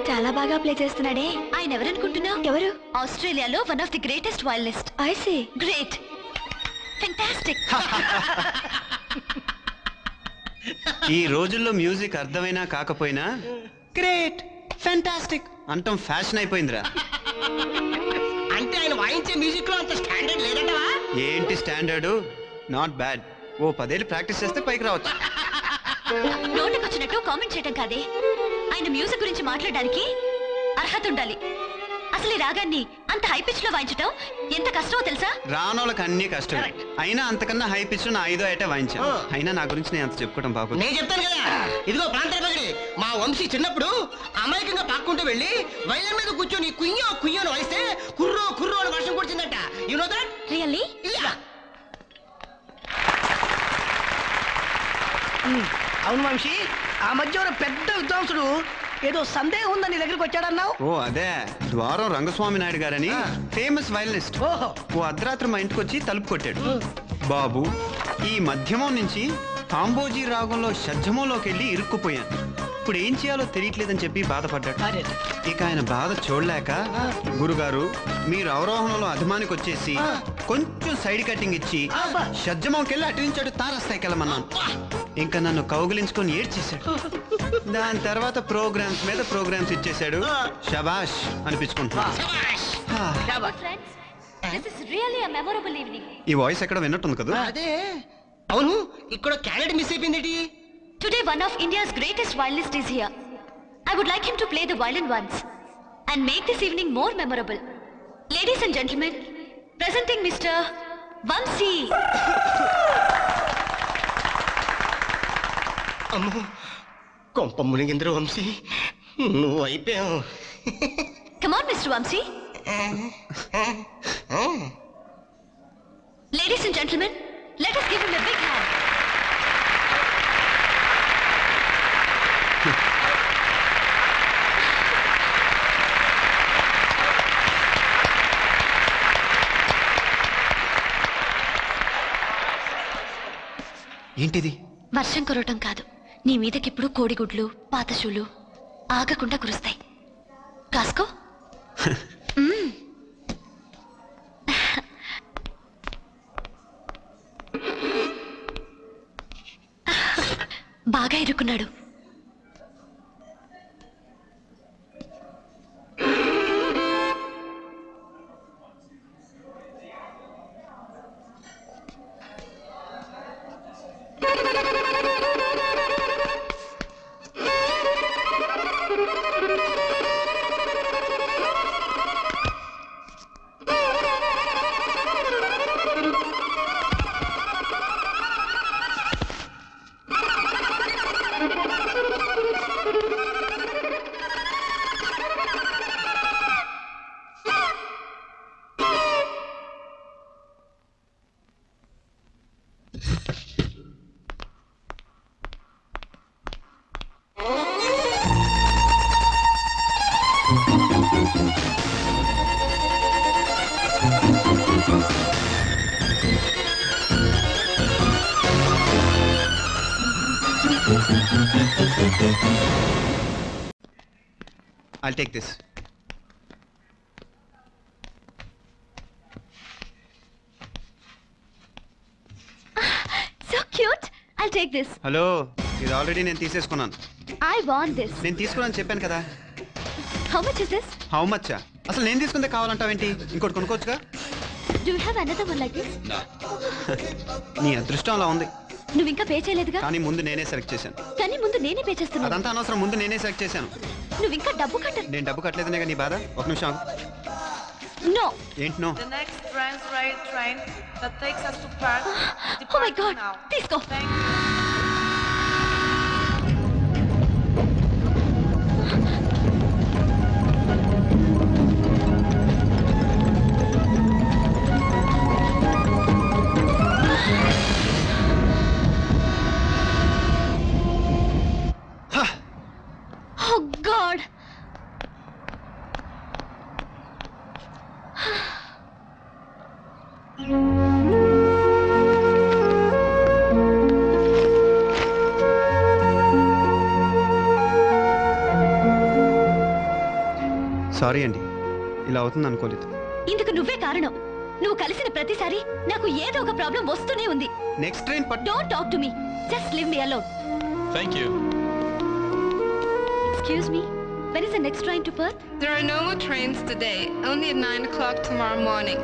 చాలా బాగా ప్లే చేస్తున్నాడే. ఆయన ఎవరనుకుంటున్నావు? ఎవరు? ఆస్ట్రేలియాలో one of the greatest violinist. I see. Great, fantastic. ఈ రోజుల్లో మ్యూజిక్ అర్థమైనా కాకపోయినా గ్రేట్, ఫెంటాస్టిక్ అంటాం ఫ్యాషన్ అయిపోయిందిరా. అంటే ఆయన వాయించే మ్యూజిక్ లో అంత స్టాండర్డ్ లేదంటవా? ఏంటి స్టాండర్డు? Not bad. ఓ 10 ఏళ్ళు ప్రాక్టీస్ చేస్తే పైకి రావచ్చు. నోటికొచ్చినట్టు కామెంట్ చేయడం కాదే. ఆయన మ్యూజిక్ గురించి మాట్లాడడానికి అర్హత ఉండాలి. అసలు ఈ రాగాన్ని అంత హై పిచ్ లో వాయించటం ఎంత కష్టమో తెలుసా? రానోళ్ళకి అన్ని కష్టం. అయినా అంతకన్నా హై పిచ్ నా 5వ ఏట వాయించాను. అయినా నా గురించి నేను అంత చెప్పుకోవడం బాబు. నేను చెప్తాను కదా, ఇదిగో ప్రాంతపగిడి, మా వంశీ చిన్నప్పుడు అమాయకంగా పాక్కుంటూ వెళ్ళి వైలన్ మీద కూర్చొని కుయ్యో కుయ్యోని వాయిస్తే కుర్రో కుర్రో అని వర్షం కుడిచిందట. You know that? రియల్లీ? అవును వంశీ, ఆ మధ్య ఒక పెద్ద విద్వాంసుడు ఏదో సందేహం ఉందని నీ దగ్గరికి వచ్చాడన్నావు. ఓ అదే, ద్వారం రంగస్వామి నాయుడు గారని ఫేమస్ వైలనిస్ట్. ఓ అర్ధరాత్రి మా ఇంటికి వచ్చి తలుపు కొట్టాడు. బాబు, ఈ మధ్యమం నుంచి కాంబోజీ రాగంలో షడ్జమంలోకి వెళ్ళి ఇరుక్కుపోయాను. ఇప్పుడు ఏం చేయాలో తెలియట్లేదని చెప్పి బాధపడ్డాడు. ఇక ఆయన బాధ చూడలేక, గురుగారు మీరు అవరోహణలో అభిమానికి వచ్చేసి కొంచెం సైడ్ కటింగ్ ఇచ్చి షడ్జమంకి వెళ్ళి అటు నుంచి అటు తారస్థాయికి వెళ్ళమన్నాను. ఇంకా నన్ను కౌగిలించుకొని ఏడ్చేశాడు. దాని తర్వాత ప్రోగ్రామ్స్ మీద ప్రోగ్రామ్స్ ఇచ్చేశాడు. శబాష్ అనిపించుకుంటున్నాను. ఈ వాయిస్ ఎక్కడ విన్నట్టుంది కదా? అదే. అవును, ఇక్కడ క్యారెట్ మిస్ అయిపోయింది. Today one of India's greatest violinists is here. I would like him to play the violin once and make this evening more memorable. Ladies and gentlemen, presenting Mr. Vamsi. అమ్మో, కొంప మునిగింద్ర వంశీ, నువ్వు అయిపోయావు. Come on, Mr. Vamsi. Ladies and gentlemen, let us give him a big hand. ఏంటిది? వర్షం కురవటం కాదు, నీ మీదకిప్పుడు కోడిగుడ్లు పాతశూలు ఆగకుండా కురుస్తాయి. కాసుకో. బాగా ఇరుక్కున్నాడు. I'll take this. So cute. I'll take this. Hello, ఇది ఆల్రెడీ నేను తీసేసుకున్నాను. I want this. నేను తీసుకున్నాను చెప్పాను కదా. How much is this? How much? అసలు నేను తీసుకుంటే కావాలంటావేంటి? ఇంకోటి కొనుక్కోవచ్చుగా. Do you have another one like this? నీ అదృష్టం అలా ఉంది. నువ్వు ఇంకా పే చేయలేదుగా. కానీ ముందు నేనే సెలెక్ట్ చేశాను. కానీ ముందు నేనే పే చేస్తున్నాను. అదంతా అనవసరం, ముందు నేనే సెలెక్ట్ చేశాను. నువ్వు ఇంకా డబ్బు కట్టాలి. నేను డబ్బు కట్టలేదనే నీ బాధ. ఒక నిమిషం ఆగు. No. ఏంటి no? The next Transrail train that takes us to Perth. Oh my God. తీసుకో. Thank you. Oh God. Sorry అండి, ఇలా అవుతుంది అనుకోలేదు. ఇందుకు నువ్వే కారణం. నువ్వు కలిసిన ప్రతిసారి నాకు ఏదో ఒక ప్రాబ్లం వస్తూనే ఉంది. Next train don't talk to me, just leave me alone. Thank you. Excuse me, when is the next train to Perth? There are no more trains today, only at 9 o'clock tomorrow morning.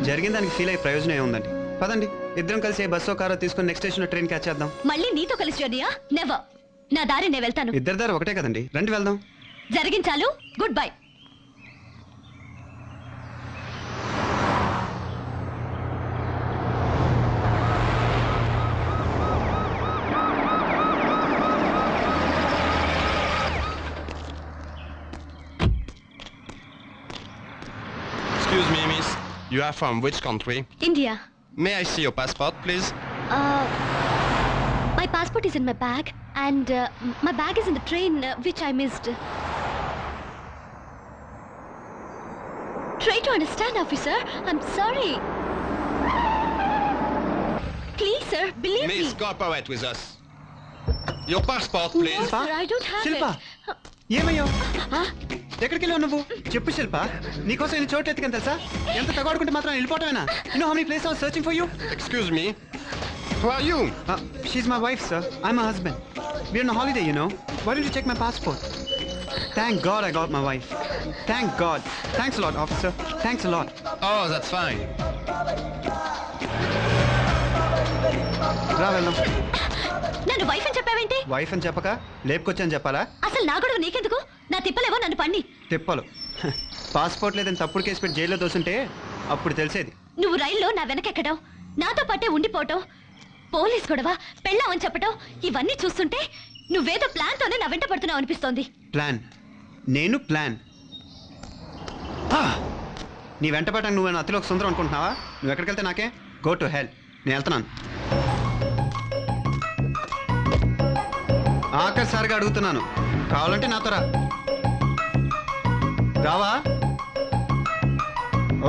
జరిగిన దానికి feel అయ్యే ప్రయోజనం ఏముందండి? పదండి, ఇద్దరం కలిసి బస్సో కారో తీసుకుని next station train catch చేద్దాం. మళ్ళీ నీతో కలిసి జర్నీయా? నెవర్. నా దారి నేను వెళ్తాను. ఇద్దరి దారి ఒకటే కదండి, రండి వెళ్దాం. జరిగించాలు. Good bye. Excuse me, miss. You are from which country? India. May I see your passport, please? My passport is in my bag and my bag is in the train which I missed. Try to understand, officer. I'm sorry. Please, sir, believe me. Miss, cooperate with us. Your passport, No, please. sir, I don't have Shilpa, it. ఏమయ్యావు? ఎక్కడికి వెళ్ళావు నువ్వు? చెప్పు శిల్ప, నీకోసం ఇన్ని చోట్ల ఎత్తుకని తెలుసా? ఎంత తగాడుకుంటే మాత్రం వెళ్ళిపోవటమేనా? You know how many places I was searching for you? Excuse me. Who are you? She's my wife, sir. I'm her husband. We're on a holiday, you know. Why don't you check my passport? Thank God I got my wife. Thank God. Thanks a lot, officer. Thanks a lot. Oh, that's fine. రా వెళ్దాం. నన్ను wife అని చెప్పావేంటి? Wife అని చెప్పక లేపుకొచ్చని చెప్పాలా? అసలు నా గొడవ నీకెందుకు? నా తిప్పలేవో నన్ను పన్ని. తిప్పలు. పాస్పోర్ట్ లేదని తప్పుడు కేసు పెట్టి జైల్లో దోసుంటే అప్పుడు తెలిసేది. నువ్వు రైల్లో నా వెనకెక్కడం, నాతో పాటే ఉండిపోవటం, పోలీస్ గొడవ, పెళ్ళామని చెప్పటం, ఇవన్నీ చూస్తుంటే నువ్వేదో ప్లాన్తోనే నా వెంట పడుతున్నావు అనిపిస్తోంది. ప్లాన్? నేను ప్లాన్? నీ వెంట పడటానికి నువ్వు అతిలోకి సుందరం అనుకుంటున్నావా? నువ్వు ఎక్కడికి వెళ్తే నాకే? Go to hell. నేను వెళ్తున్నాను. ఆఖరిసారిగా అడుగుతున్నాను, కావాలంటే నాతో రా. రావా?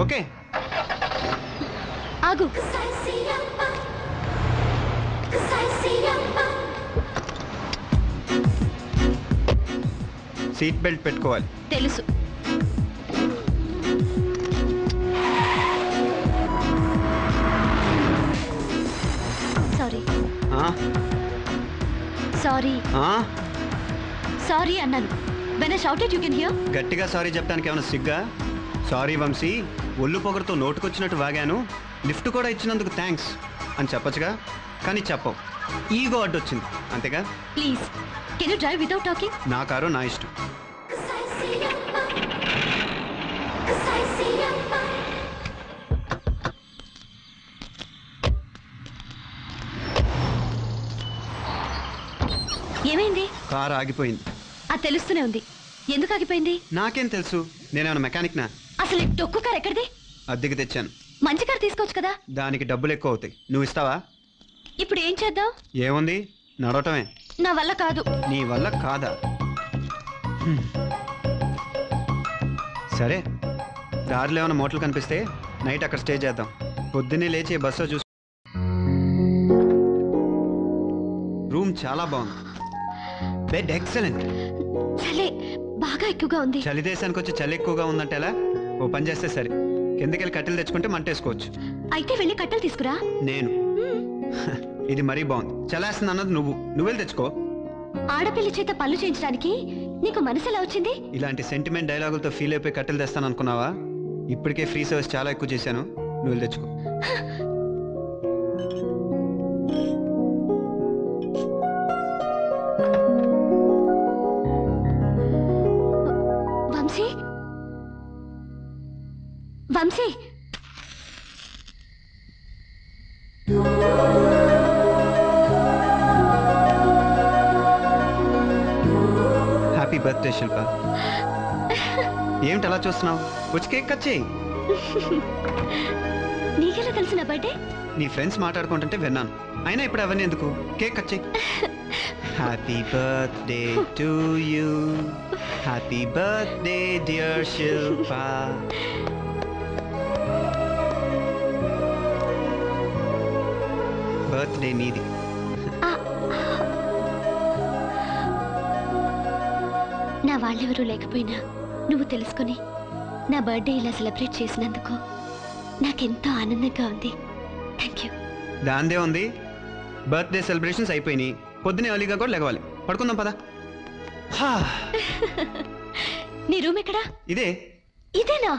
ఓకే. ఆగు. సీట్ బెల్ట్ పెట్టుకోవాలి. తెలుసు. సారీ. సారీ. సారీ అన్నాను. when I shouted you can hear. గట్టిగా సారీ చెప్పడానికి ఏమైనా సిగ్గా? సారీ వంశీ, ఒళ్ళు పొగరుతో నోటుకొచ్చినట్టు వాగాను, లిఫ్ట్ కూడా ఇచ్చినందుకు థ్యాంక్స్ అని చెప్పొచ్చుగా, కానీ చెప్పవు. ఈగో అడ్డొచ్చింది అంతేగా. Please can you drive without talking? నా కారు నా ఇష్టం. ఏమైంది? కారు ఆగిపోయింది. అది తెలుస్తూనే ఉంది. ఎందుకు ఆగిపోయింది? నాకేం తెలుసు, నేనేమన్నా మెకానిక్ నా? అసలు ఈ డొక్కు కారు ఎక్కడిది? అద్దెకి తెచ్చాను. మంచి కారు తీసుకోవచ్చు కదా. దానికి డబ్బులు ఎక్కువ అవుతాయి. నువ్వు ఇస్తావా? ఇప్పుడు ఏం చేద్దాం? ఏముంది, నడవటమే. నా వల్ల కాదు. నీ వల్ల కాదా? సరే, దారిలో ఏమైనా మోటలు కనిపిస్తే నైట్ అక్కడ స్టే చేద్దాం. పొద్దున్నే లేచి బస్సులో చూసి. రూమ్ చాలా బాగుంది. Bed excellent. చలే బాగా ఎక్కువగా ఉంది. చలి దేశానికి వచ్చి చలి ఎక్కువగా ఉందంటే ఎలా? ఓ పని చేస్తే సరే, కిందకెళ్ళి కట్టెలు తెచ్చుకుంటే మంటేసుకోవచ్చు. అయితే వెళ్ళి కట్టెలు తీసుకురా. నేను ఇది మరీ బాగుంది. చలేస్తుంది అన్నది నువ్వెళ్ళి తెచ్చుకో. ఆడపిల్లి చేత పనులు చేయించడానికి నీకు మనసు ఎలా వచ్చింది? ఇలాంటి సెంటిమెంట్ డైలాగులతో ఫీల్ అయిపోయి కట్టెలు తెస్తాను అనుకున్నావా? ఇప్పటికే ఫ్రీ సర్వీస్ చాలా ఎక్కువ చేశాను, నువ్వు వెళ్ళి తెచ్చుకో. వంశీ, వంశీ, హ్యాపీ బర్త్డే శిల్ప. ఏమిటి అలా చూస్తున్నావు? వచ్చి కేక్ కట్ చేయి. నీకెలా తెలిసిన బర్త్డే? నీ ఫ్రెండ్స్ మాట్లాడుకుంటుంటే విన్నాను. అయినా ఇప్పుడు అవన్నీ ఎందుకు? కేక్ కట్ చేయి. Happy birthday to you, happy birthday dear Shilpa. Birthday నీది. నా వాళ్ళెవరూ లేకపోయినా నువ్వు తెలుసుకొని నా బర్త్డే ఇలా సెలబ్రేట్ చేసినందుకు నాకెంతో ఆనందంగా ఉంది. Thank you. దాందే ఉంది, బర్త్డే సెలబ్రేషన్స్ అయిపోయినాయి. పొద్దునే ఎర్లీగా కూడా లెగవాలి. పడుకుందాం పదా. నీ రూమ్ ఎక్కడా? ఇదే. ఇదేనా?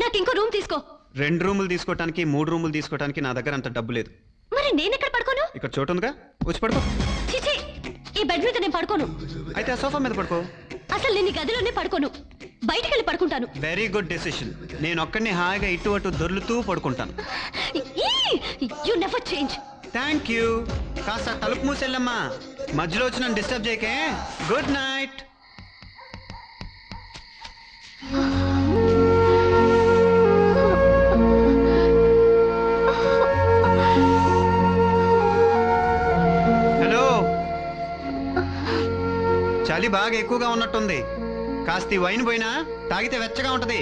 నాకు ఇంకో రూమ్ తీసుకో. 2 రూములు తీసుకోవటానికి 3 రూములు తీసుకోవటానికి నా దగ్గర అంత డబ్బు లేదు. మరి నేనెక్కడ పడుకోను? ఇక్కడ చోటు ఉందిగా, వచ్చి పడుకో. చిచి, ఈ బెడ్ మీద నేను పడుకోను. అయితే ఆ సోఫా మీద పడుకో. అసలు నేను ఈ గదిలోనే పడుకోను, బయటికి వెళ్ళి పడుకుంటాను. Very good decision. నేను ఒక్కడిని హాయిగా ఇటు అటు దొర్లుతూ పడుకుంటాను. You never change. Thank you. కాస్త తలుపు మూసెళ్ళమ్మా, మధ్యలో వచ్చి నన్ను డిస్టర్బ్ చేయకే. Good night. హలో, చలి బాగా ఎక్కువగా ఉన్నట్టుంది. కాస్త ఈ వైన్ పోయినా తాగితే వెచ్చగా ఉంటది.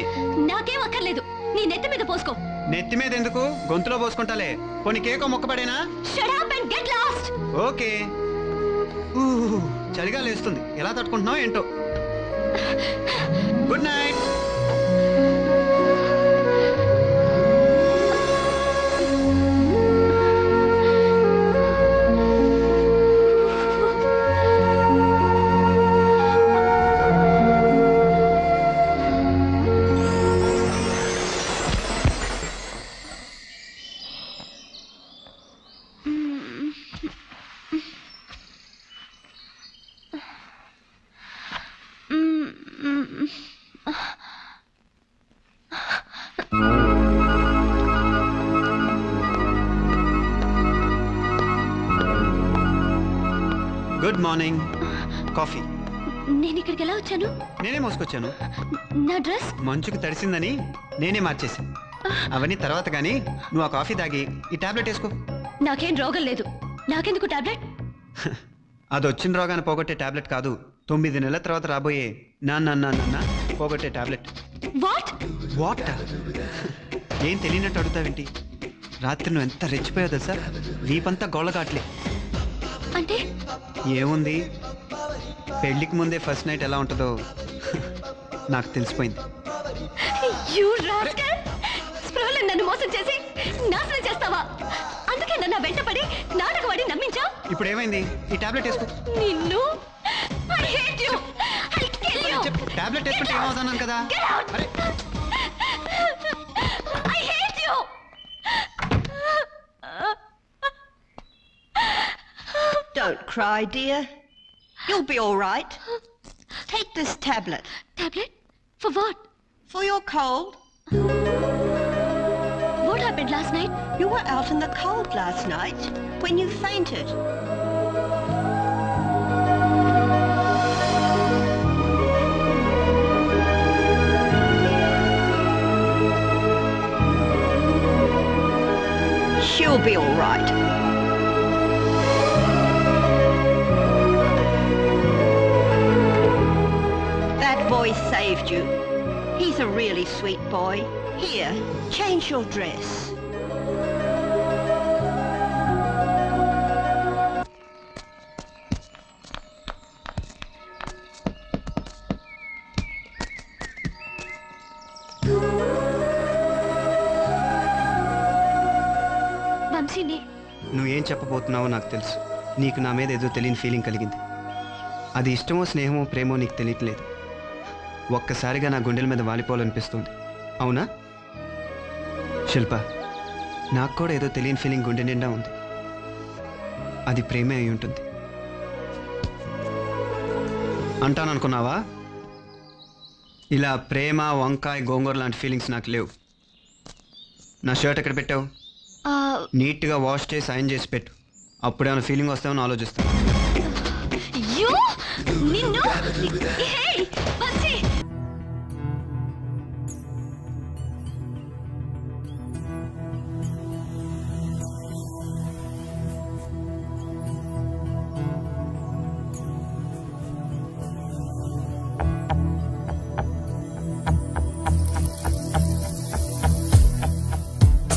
నాకేం అక్కర్లేదు, నీ నెత్తి మీద పోసుకో. నెత్తి మీద ఎందుకు, గొంతులో పోసుకుంటాలే. పోనీ కేకో మొక్కపడేనా? Shut up and get lost. Okay. చలిగా లేస్తుంది, ఎలా తట్టుకుంటున్నావు ఏంటో. Good night. Good morning. Coffee. నేను ఇక్కడికి ఎలా వచ్చాను? నేనే మోసుకొచ్చాను. నా డ్రెస్ మంచుకు తడిసిందని నేనే మార్చేశాను. అవన్నీ తర్వాత కానీ నువ్వు ఆ కాఫీ తాగి ఈ టాబ్లెట్ వేసుకో. నాకేం రోగం లేదు, నాకెందుకు టాబ్లెట్? అది వచ్చిన రోగాన్ని పోగొట్టే టాబ్లెట్ కాదు, 9 నెలల తర్వాత రాబోయే నాన్న పోగొట్టే టాబ్లెట్. వాట్? వాట్? ఏం తెలియనట్టు అడుగుతావేంటి? రాత్రి నువ్వు ఎంత రెచ్చిపోయావు తెలుసా? వీపంతా గోళ్ళగాట్లే. అంటే ఏముంది, పెళ్లికి ముందే ఫస్ట్ నైట్ ఎలా ఉంటుందో నాకు తెలిసిపోయింది. You rascal! స్ప్రోలో నన్ను మోసం చేసి నాశనం చేస్తావా? అందుకే నన్ను వెంటపడి నాటకవాడి నమ్మించా. ఇప్పుడు ఏమైంది? ఈ టాబ్లెట్ వేసుకో. నిన్ను I hate you. I'll kill you. Tablet వేసుకుంటే ఏమవుతాను కదా. Get out. అరే, I hate you. Don't cry, dear. You'll be all right. Take this tablet Tablet? For what? for your cold. What happened last night? You were out in the cold last night when you fainted. She'll be all right. That boy saved you. He's a really sweet boy. Here, change your dress. వంశీని నువ్వేం చెప్పబోతున్నావో నాకు తెలుసు. నీకు నా మీద ఏదో తెలియని feeling కలిగింది. అది ఇష్టమో స్నేహమో ప్రేమో నీకు తెలియట్లేదు. ఒక్కసారిగా నా గుండెల మీద వాలిపోవాలనిపిస్తుంది. అవునా శిల్ప? నాకు కూడా ఏదో తెలియని ఫీలింగ్ గుండె నిండా ఉంది. అది ప్రేమే అయి ఉంటుంది అంటాననుకున్నావా? ఇలా ప్రేమ, వంకాయ, గోంగూర లాంటి ఫీలింగ్స్ నాకు లేవు. నా షర్ట్ ఎక్కడ పెట్టావు? నీట్గా వాష్ చేసి ఐరన్ చేసి పెట్టు. అప్పుడేమైనా ఫీలింగ్ వస్తామని ఆలోచిస్తాను. నిన్ను వంశీ